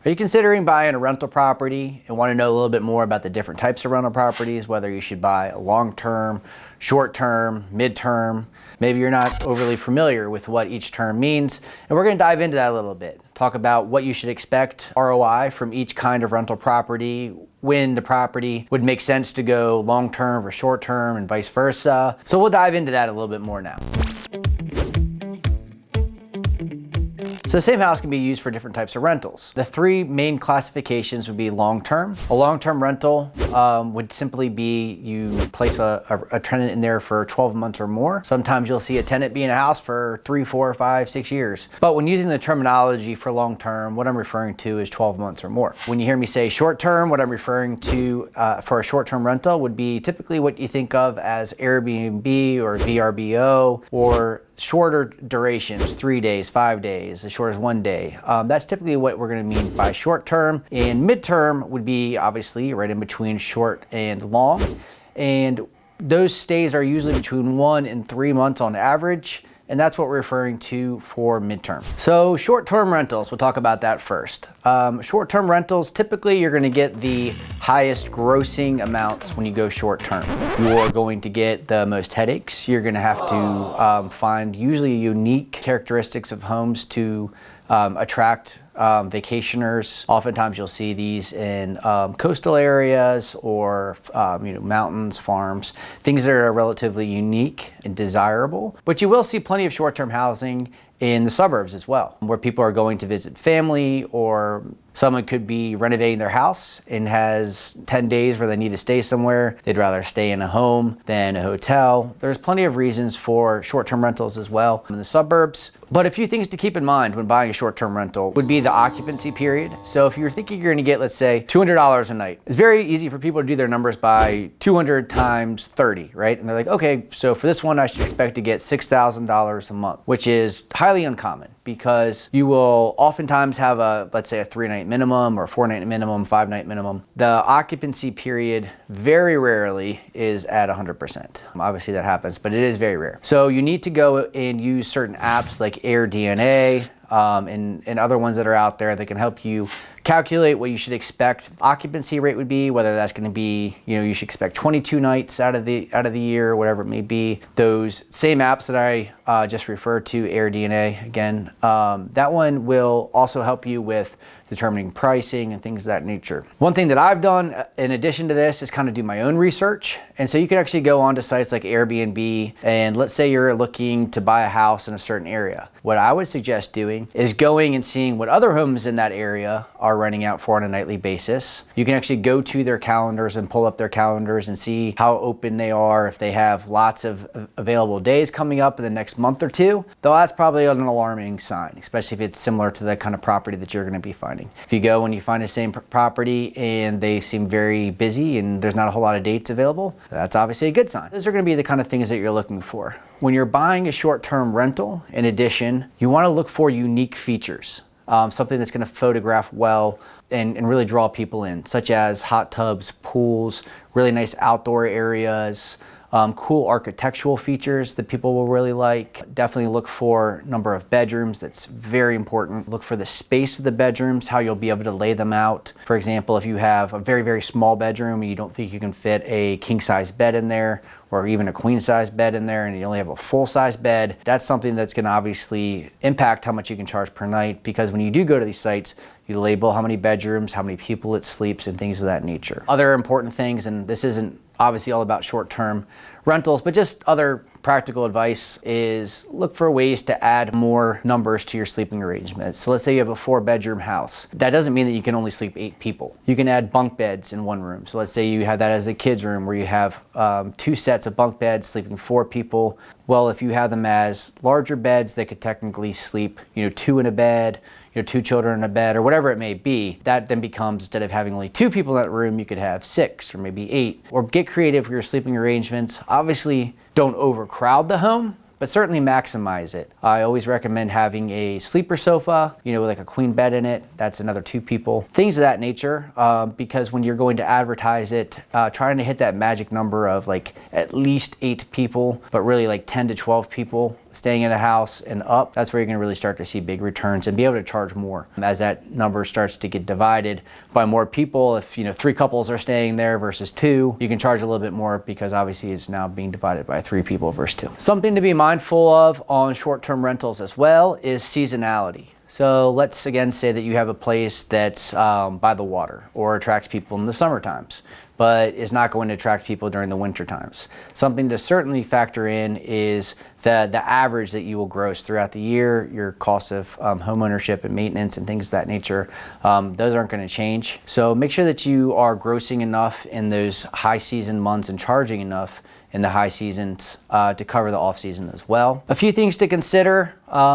Are you considering buying a rental property and want to know a little bit more about the different types of rental properties, whether you should buy a long-term, short-term, midterm? Maybe you're not overly familiar with what each term means, and we're going to dive into that a little bit. Talk about what you should expect ROI from each kind of rental property, when the property would make sense to go long-term or short-term and vice versa. So we'll dive into that a little bit more now. So the same house can be used for different types of rentals. The three main classifications would be long-term. A long-term rental would simply be you place a tenant in there for 12 months or more. Sometimes you'll see a tenant be in a house for 3, 4, 5, 6 years. But when using the terminology for long-term, what I'm referring to is 12 months or more. When you hear me say short-term, what I'm referring to for a short-term rental would be typically what you think of as AirBnb or VRBO, or shorter durations, 3 days, 5 days, as short as 1 day. That's typically what we're going to mean by short term. And midterm would be obviously right in between short and long. And those stays are usually between 1 and 3 months on average. And that's what we're referring to for midterm. So short-term rentals, we'll talk about that first. Short-term rentals, typically you're gonna get the highest grossing amounts when you go short-term. You're going to get the most headaches. You're gonna have to find usually unique characteristics of homes to attract vacationers. Oftentimes you'll see these in coastal areas or mountains, farms, things that are relatively unique and desirable. But you will see plenty of short-term housing in the suburbs as well, where people are going to visit family, or someone could be renovating their house and has 10 days where they need to stay somewhere. They'd rather stay in a home than a hotel. There's plenty of reasons for short-term rentals as well in the suburbs. But a few things to keep in mind when buying a short-term rental would be the occupancy period. So if you're thinking you're gonna get, let's say, $200 a night, it's very easy for people to do their numbers by 200 times 30, right? And they're like, okay, so for this one, I should expect to get $6,000 a month, which is highly uncommon, because you will oftentimes have let's say a 3-night minimum or a 4-night minimum, 5-night minimum. The occupancy period very rarely is at 100%. Obviously that happens, but it is very rare. So you need to go and use certain apps like AirDNA and other ones that are out there that can help you calculate what you should expect occupancy rate would be, whether that's going to be, you should expect 22 nights out of the year, whatever it may be. Those same apps that I just referred to, AirDNA, again, that one will also help you with determining pricing and things of that nature. One thing that I've done in addition to this is kind of do my own research. And so you can actually go onto sites like Airbnb, and let's say you're looking to buy a house in a certain area. What I would suggest doing is going and seeing what other homes in that area are renting out for on a nightly basis. You can actually go to their calendars and pull up their calendars and see how open they are. If they have lots of available days coming up in the next month or two, though that's probably an alarming sign, especially if it's similar to the kind of property that you're going to be finding. If you go and you find the same property and they seem very busy and there's not a whole lot of dates available, that's obviously a good sign. Those are going to be the kind of things that you're looking for. When you're buying a short-term rental, in addition, you want to look for unique features. Something that's going to photograph well and really draw people in, such as hot tubs, pools, really nice outdoor areas, cool architectural features that people will really like. Definitely look for number of bedrooms. That's very important. Look for the space of the bedrooms, how you'll be able to lay them out. For example, if you have a very, very small bedroom and you don't think you can fit a king-size bed in there, or even a queen-size bed in there, and you only have a full-size bed, that's something that's going to obviously impact how much you can charge per night, because when you do go to these sites, you label how many bedrooms, how many people it sleeps, and things of that nature. Other important things, and this isn't obviously all about short-term rentals, but just other practical advice, is look for ways to add more numbers to your sleeping arrangements. So let's say you have a 4-bedroom house. That doesn't mean that you can only sleep 8 people. You can add bunk beds in one room. So let's say you have that as a kid's room, where you have 2 sets of bunk beds sleeping 4 people. Well, if you have them as larger beds, they could technically sleep, 2 in a bed, 2 children in a bed, or whatever it may be. That then becomes, instead of having only 2 people in that room, you could have 6 or maybe 8. Or get creative with your sleeping arrangements. Obviously, don't overcrowd the home, but certainly maximize it. I always recommend having a sleeper sofa, with like a queen bed in it. That's another 2 people. Things of that nature, because when you're going to advertise it, trying to hit that magic number of like at least 8 people, but really like 10 to 12 people staying in a house and up, that's where you're going to really start to see big returns and be able to charge more. As that number starts to get divided by more people, if 3 couples are staying there versus 2, you can charge a little bit more because obviously it's now being divided by 3 people versus 2. Something to be mindful of on short-term rentals as well is seasonality. So let's again say that you have a place that's by the water or attracts people in the summer times, but is not going to attract people during the winter times. Something to certainly factor in is the average that you will gross throughout the year, your cost of home ownership and maintenance and things of that nature. Those aren't going to change. So make sure that you are grossing enough in those high season months and charging enough in the high seasons to cover the off season as well. A few things to consider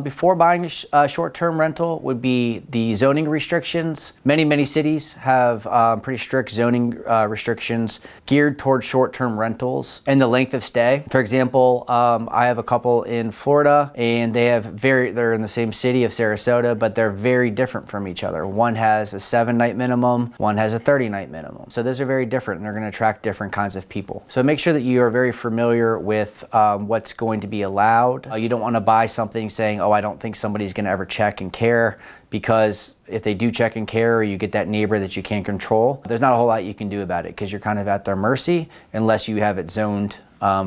before buying a short-term rental would be the zoning restrictions. Many cities have pretty strict zoning restrictions geared towards short-term rentals and the length of stay. For example, I have a couple in Florida and they're in the same city of Sarasota, but they're very different from each other. One has a 7-night minimum, one has a 30-night minimum. So those are very different and they're going to attract different kinds of people. So make sure that you are very familiar with what's going to be allowed. You don't want to buy something saying, oh, I don't think somebody's going to ever check and care, because if they do check and care or you get that neighbor that you can't control, there's not a whole lot you can do about it because you're kind of at their mercy unless you have it zoned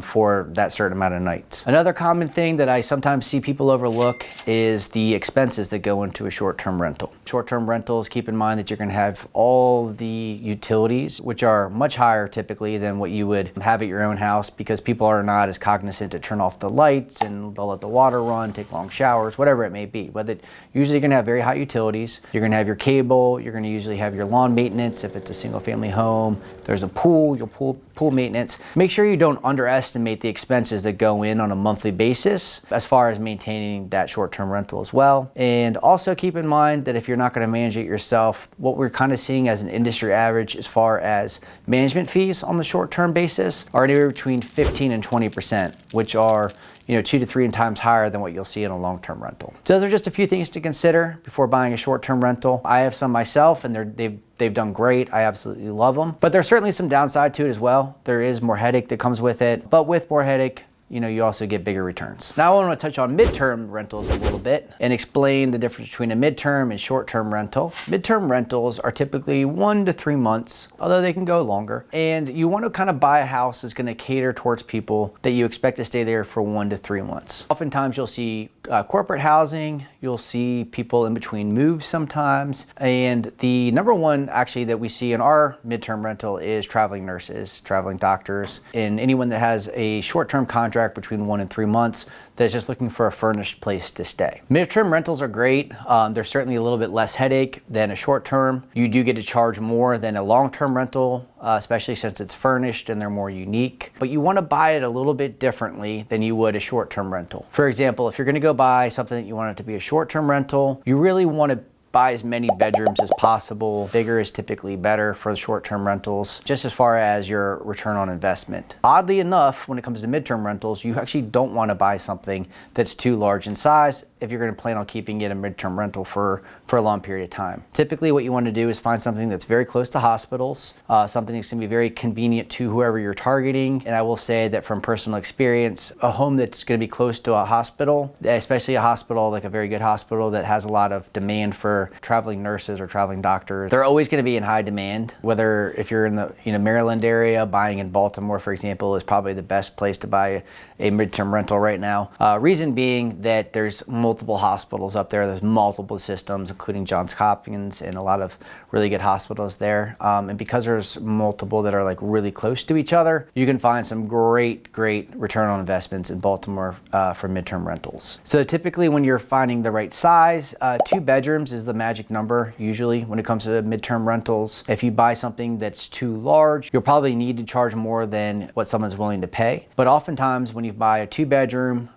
for that certain amount of nights. Another common thing that I sometimes see people overlook is the expenses that go into a short-term rental. Short-term rentals, keep in mind that you're going to have all the utilities, which are much higher typically than what you would have at your own house, because people are not as cognizant to turn off the lights and they'll let the water run, take long showers, whatever it may be. But usually you're going to have very high utilities. You're going to have your cable. You're going to usually have your lawn maintenance if it's a single-family home. There's a pool, your pool maintenance. Make sure you don't underestimate the expenses that go in on a monthly basis as far as maintaining that short-term rental as well. And also keep in mind that if you're not going to manage it yourself, what we're kind of seeing as an industry average as far as management fees on the short-term basis are anywhere between 15 and 20%, which are 2 to 3 times higher than what you'll see in a long-term rental. So those are just a few things to consider before buying a short-term rental. I have some myself and they've done great. I absolutely love them. But there's certainly some downside to it as well. There is more headache that comes with it, but with more headache, you also get bigger returns. Now I want to touch on midterm rentals a little bit and explain the difference between a midterm and short-term rental. Midterm rentals are typically 1 to 3 months, although they can go longer. And you want to kind of buy a house that's going to cater towards people that you expect to stay there for 1 to 3 months. Oftentimes you'll see corporate housing, you'll see people in between moves sometimes. And the number one actually that we see in our midterm rental is traveling nurses, traveling doctors, and anyone that has a short-term contract between 1 and 3 months that's just looking for a furnished place to stay. Midterm rentals are great. They're certainly a little bit less headache than a short term. You do get to charge more than a long-term rental, especially since it's furnished and they're more unique. But you want to buy it a little bit differently than you would a short-term rental. For example, if you're going to go buy something that you want it to be a short-term rental, you really want to buy as many bedrooms as possible. Bigger is typically better for the short-term rentals, just as far as your return on investment. Oddly enough, when it comes to midterm rentals, you actually don't want to buy something that's too large in size if you're going to plan on keeping it a midterm rental for a long period of time. Typically what you want to do is find something that's very close to hospitals, something that's going to be very convenient to whoever you're targeting. And I will say that from personal experience, a home that's going to be close to a hospital, especially a hospital like a very good hospital that has a lot of demand for traveling nurses or traveling doctors, they're always going to be in high demand. Whether if you're in the Maryland area, buying in Baltimore, for example, is probably the best place to buy a midterm rental right now. Reason being that there's multiple hospitals up there. There's multiple systems, including Johns Hopkins and a lot of really good hospitals there. And because there's multiple that are like really close to each other, you can find some great return on investments in Baltimore for midterm rentals. So typically when you're finding the right size, 2 bedrooms is the magic number usually when it comes to midterm rentals. If you buy something that's too large, you'll probably need to charge more than what someone's willing to pay. But oftentimes when you buy a 2-bedroom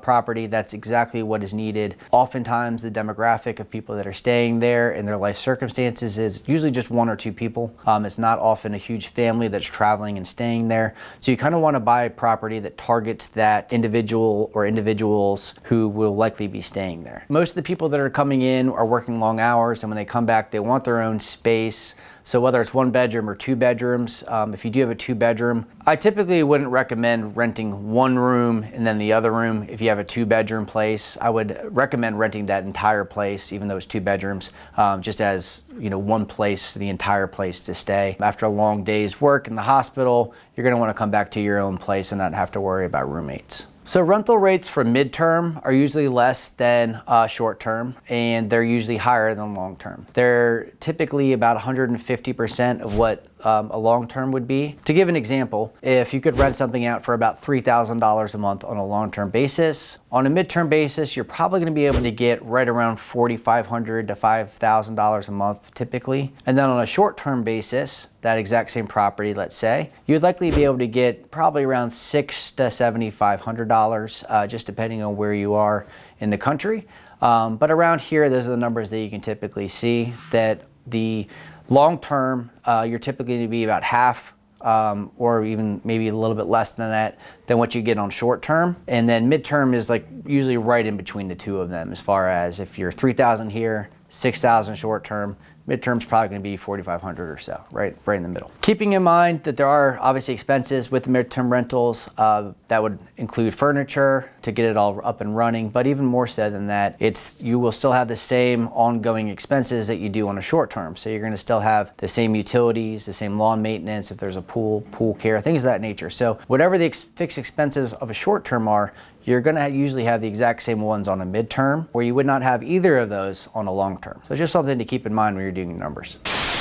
property, that's exactly what is needed. Oftentimes the demographic of people that are staying there and their life circumstances is usually just 1 or 2 people. It's not often a huge family that's traveling and staying there. So you kind of want to buy a property that targets that individual or individuals who will likely be staying there. Most of the people that are coming in are working long hours, and when they come back, they want their own space. So whether it's 1 bedroom or 2 bedrooms, if you do have a 2-bedroom, I typically wouldn't recommend renting 1 room and then the other room if you have a 2-bedroom place, I would recommend renting that entire place, even though it's 2 bedrooms, just as, one place, the entire place to stay. After a long day's work in the hospital, you're going to want to come back to your own place and not have to worry about roommates. So rental rates for midterm are usually less than short term, and they're usually higher than long term. They're typically about 150% of what a long term would be. To give an example, if you could rent something out for about $3,000 a month on a long term basis, on a midterm basis, you're probably going to be able to get right around $4,500 to $5,000 a month typically. And then on a short term basis, that exact same property, let's say, you'd likely be able to get probably around $600 to $7,500, just depending on where you are in the country. But around here, those are the numbers that you can typically see. That the long term, you're typically going to be about half, or even maybe a little bit less than that, than what you get on short term. And then midterm is like usually right in between the two of them, as far as if you're 3,000 here, 6,000 short term. Midterm's probably going to be 4,500 or so, right in the middle. Keeping in mind that there are obviously expenses with the midterm rentals, that would include furniture to get it all up and running, but even more so than that, you will still have the same ongoing expenses that you do on a short term. So you're going to still have the same utilities, the same lawn maintenance, if there's a pool care, things of that nature. So whatever the fixed expenses of a short term are, you're going to usually have the exact same ones on a midterm, where you would not have either of those on a long term. So just something to keep in mind when you're doing your numbers.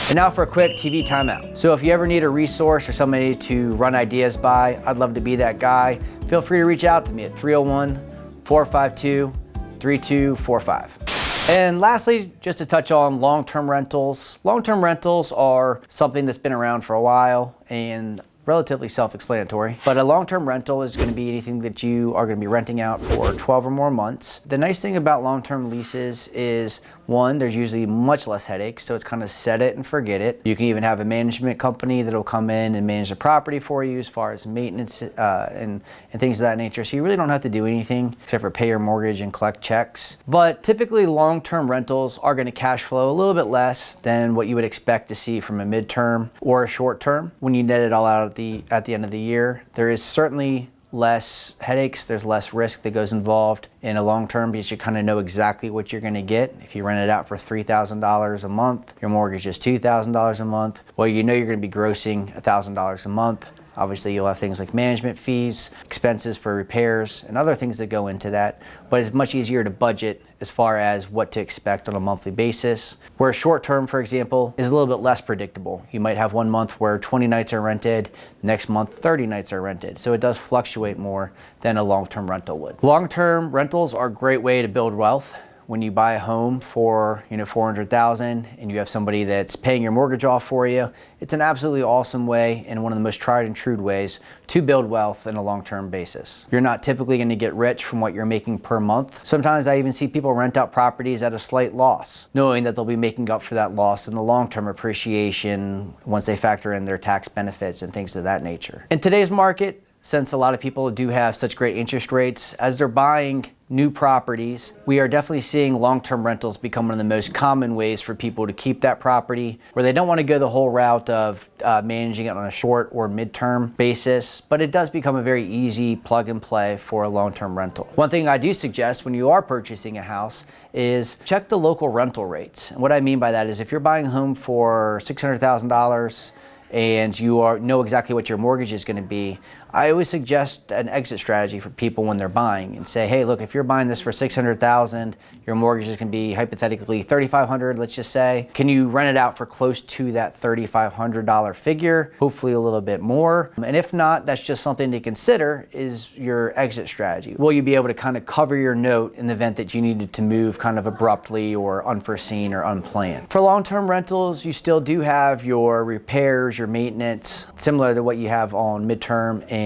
And now for a quick TV timeout. So if you ever need a resource or somebody to run ideas by, I'd love to be that guy. Feel free to reach out to me at 301-452-3245. And lastly, just to touch on long-term rentals. Long-term rentals are something that's been around for a while and relatively self-explanatory, but a long-term rental is going to be anything that you are going to be renting out for 12 or more months. The nice thing about long-term leases is, one, there's usually much less headaches, so it's kind of set it and forget it. You can even have a management company that'll come in and manage the property for you as far as maintenance and things of that nature, so you really don't have to do anything except for pay your mortgage and collect checks. But typically long-term rentals are going to cash flow a little bit less than what you would expect to see from a midterm or a short term when you net it all out at the end of the year. There is certainly less headaches, there's less risk that goes involved in a long term, because you kind of know exactly what you're going to get. If you rent it out for $3,000 a month, your mortgage is $2,000 a month, well, you know you're going to be grossing $1,000 a month. Obviously, you'll have things like management fees, expenses for repairs, and other things that go into that, but it's much easier to budget as far as what to expect on a monthly basis. Where short term, for example, is a little bit less predictable. You might have one month where 20 nights are rented, next month 30 nights are rented, so it does fluctuate more than a long-term rental would. Long-term rentals are a great way to build wealth. When you buy a home for $400,000 and you have somebody that's paying your mortgage off for you, it's an absolutely awesome way and one of the most tried and true ways to build wealth in a long-term basis. You're not typically going to get rich from what you're making per month. Sometimes I even see people rent out properties at a slight loss, knowing that they'll be making up for that loss in the long-term appreciation once they factor in their tax benefits and things of that nature. In today's market, since a lot of people do have such great interest rates, as they're buying new properties, we are definitely seeing long-term rentals become one of the most common ways for people to keep that property, where they don't want to go the whole route of managing it on a short or midterm basis, but it does become a very easy plug and play for a long-term rental. One thing I do suggest when you are purchasing a house is check the local rental rates. And what I mean by that is, if you're buying a home for $600,000 and you know exactly what your mortgage is going to be, I always suggest an exit strategy for people when they're buying and say, hey, look, if you're buying this for $600,000, your mortgage is going to be hypothetically $3,500, let's just say. Can you rent it out for close to that $3,500 figure? Hopefully a little bit more. And if not, that's just something to consider is your exit strategy. Will you be able to kind of cover your note in the event that you needed to move kind of abruptly or unforeseen or unplanned? For long-term rentals, you still do have your repairs, your maintenance, similar to what you have on midterm and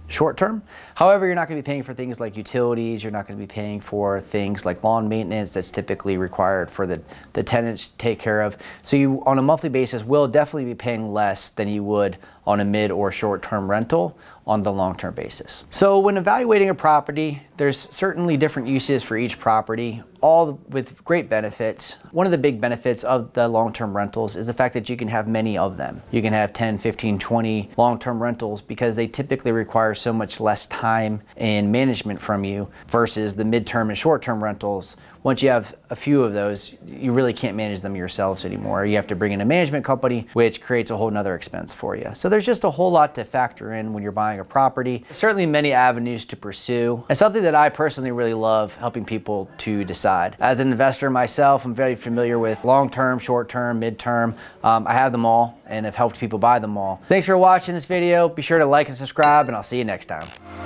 short term. However, you're not going to be paying for things like utilities. You're not going to be paying for things like lawn maintenance that's typically required for the tenants to take care of. So you, on a monthly basis, will definitely be paying less than you would on a mid or short-term rental on the long-term basis. So when evaluating a property, there's certainly different uses for each property, all with great benefits. One of the big benefits of the long-term rentals is the fact that you can have many of them. You can have 10, 15, 20 long-term rentals because they typically require so much less time and management from you versus the midterm and short-term rentals. Once you have a few of those, you really can't manage them yourselves anymore. You have to bring in a management company, which creates a whole nother expense for you. So there's just a whole lot to factor in when you're buying a property. Certainly many avenues to pursue, and something that I personally really love helping people to decide. As an investor myself, I'm very familiar with long-term, short-term, midterm. I have them all and have helped people buy them all. Thanks for watching this video. Be sure to like and subscribe, and I'll see you next time.